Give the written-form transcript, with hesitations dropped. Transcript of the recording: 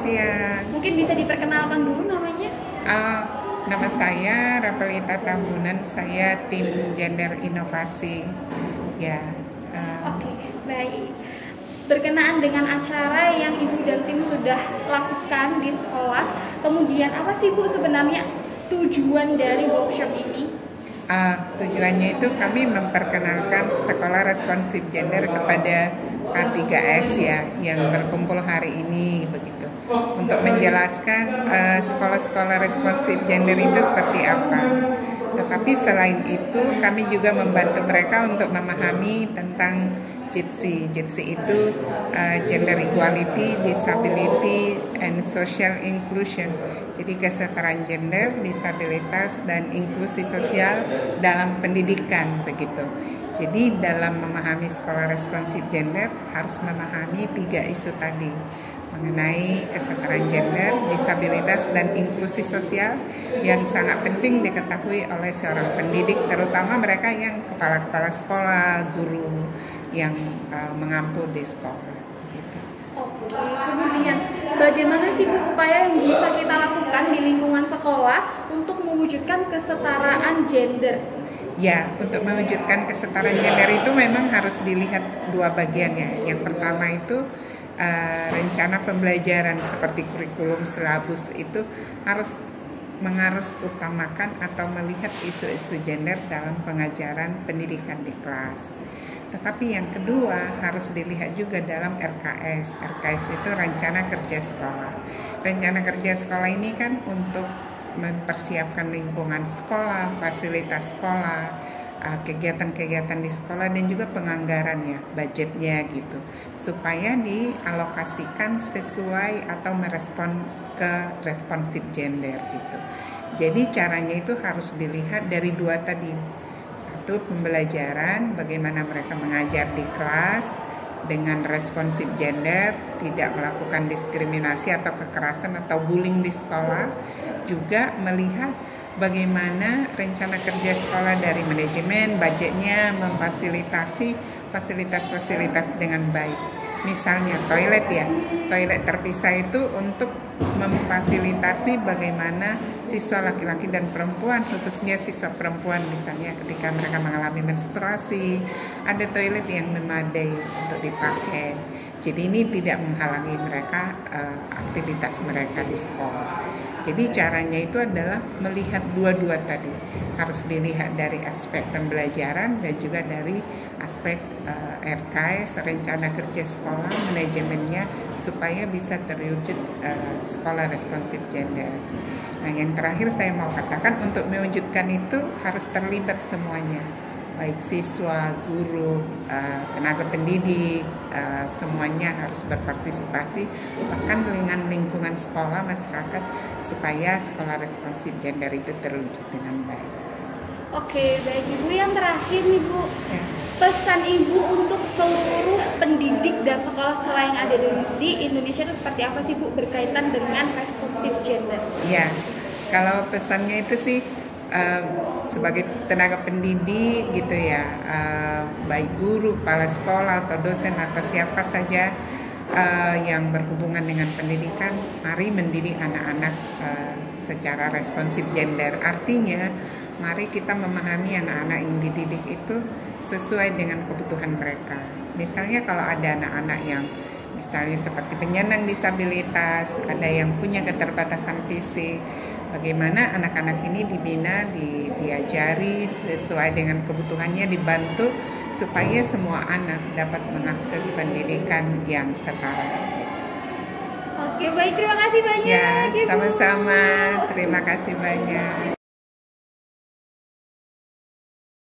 siang. Mungkin bisa diperkenalkan dulu namanya? Nama saya Rapelita Tambunan, saya tim gender inovasi. Ya. Oke, baik. Berkenaan dengan acara yang Ibu dan tim sudah lakukan di sekolah, kemudian apa sih Bu sebenarnya tujuan dari workshop ini? Tujuannya itu kami memperkenalkan sekolah responsif gender kepada K3S ya yang berkumpul hari ini begitu, untuk menjelaskan sekolah-sekolah responsif gender itu seperti apa. Tetapi selain itu kami juga membantu mereka untuk memahami tentang JITSI. JITSI itu Gender Equality, Disability, and Social Inclusion. Jadi kesetaraan gender, disabilitas, dan inklusi sosial dalam pendidikan begitu. Jadi dalam memahami sekolah responsif gender harus memahami 3 isu tadi, mengenai kesetaraan gender, disabilitas, dan inklusi sosial yang sangat penting diketahui oleh seorang pendidik, terutama mereka yang kepala-kepala sekolah, guru yang mengampu di sekolah. Gitu. Oke, kemudian bagaimana sih Bu upaya yang bisa kita lakukan di lingkungan sekolah untuk mewujudkan kesetaraan gender? Ya, untuk mewujudkan kesetaraan gender itu memang harus dilihat 2 bagiannya. Yang pertama itu rencana pembelajaran seperti kurikulum, silabus itu harus utamakan atau melihat isu-isu gender dalam pengajaran pendidikan di kelas. Tetapi yang kedua harus dilihat juga dalam RKS. RKS itu rencana kerja sekolah. Rencana kerja sekolah ini kan untuk mempersiapkan lingkungan sekolah, fasilitas sekolah, kegiatan-kegiatan di sekolah, dan juga penganggarannya, budgetnya gitu, supaya dialokasikan sesuai atau merespon ke responsif gender gitu. Jadi caranya itu harus dilihat dari 2 tadi. 1, pembelajaran, bagaimana mereka mengajar di kelas dengan responsif gender, tidak melakukan diskriminasi atau kekerasan atau bullying di sekolah. Juga melihat bagaimana rencana kerja sekolah dari manajemen, budgetnya memfasilitasi fasilitas-fasilitas dengan baik. Misalnya toilet ya, toilet terpisah itu untuk memfasilitasi bagaimana siswa laki-laki dan perempuan, khususnya siswa perempuan misalnya ketika mereka mengalami menstruasi, ada toilet yang memadai untuk dipakai. Jadi ini tidak menghalangi mereka aktivitas mereka di sekolah. Jadi caranya itu adalah melihat 2 tadi. Harus dilihat dari aspek pembelajaran dan juga dari aspek RKS, rencana kerja sekolah, manajemennya, supaya bisa terwujud sekolah responsif gender. Nah, yang terakhir saya mau katakan, untuk mewujudkan itu harus terlibat semuanya, baik siswa, guru, tenaga pendidik, semuanya harus berpartisipasi, bahkan dengan lingkungan sekolah, masyarakat, supaya sekolah responsif gender itu terwujud dengan baik. Oke, baik Ibu. Yang terakhir nih Bu, ya, pesan Ibu untuk seluruh pendidik dan sekolah-sekolah yang ada di Indonesia itu seperti apa sih Bu berkaitan dengan responsif gender? Ya, kalau pesannya itu sih sebagai tenaga pendidik gitu ya, baik guru, kepala sekolah atau dosen atau siapa saja yang berhubungan dengan pendidikan, mari mendidik anak-anak secara responsif gender. Artinya mari kita memahami anak-anak yang dididik itu sesuai dengan kebutuhan mereka. Misalnya kalau ada anak-anak yang misalnya seperti penyandang disabilitas, ada yang punya keterbatasan fisik, bagaimana anak-anak ini dibina, diajari sesuai dengan kebutuhannya, dibantu supaya semua anak dapat mengakses pendidikan yang setara. Oke, baik, terima kasih banyak. Ya, sama-sama. Terima kasih banyak.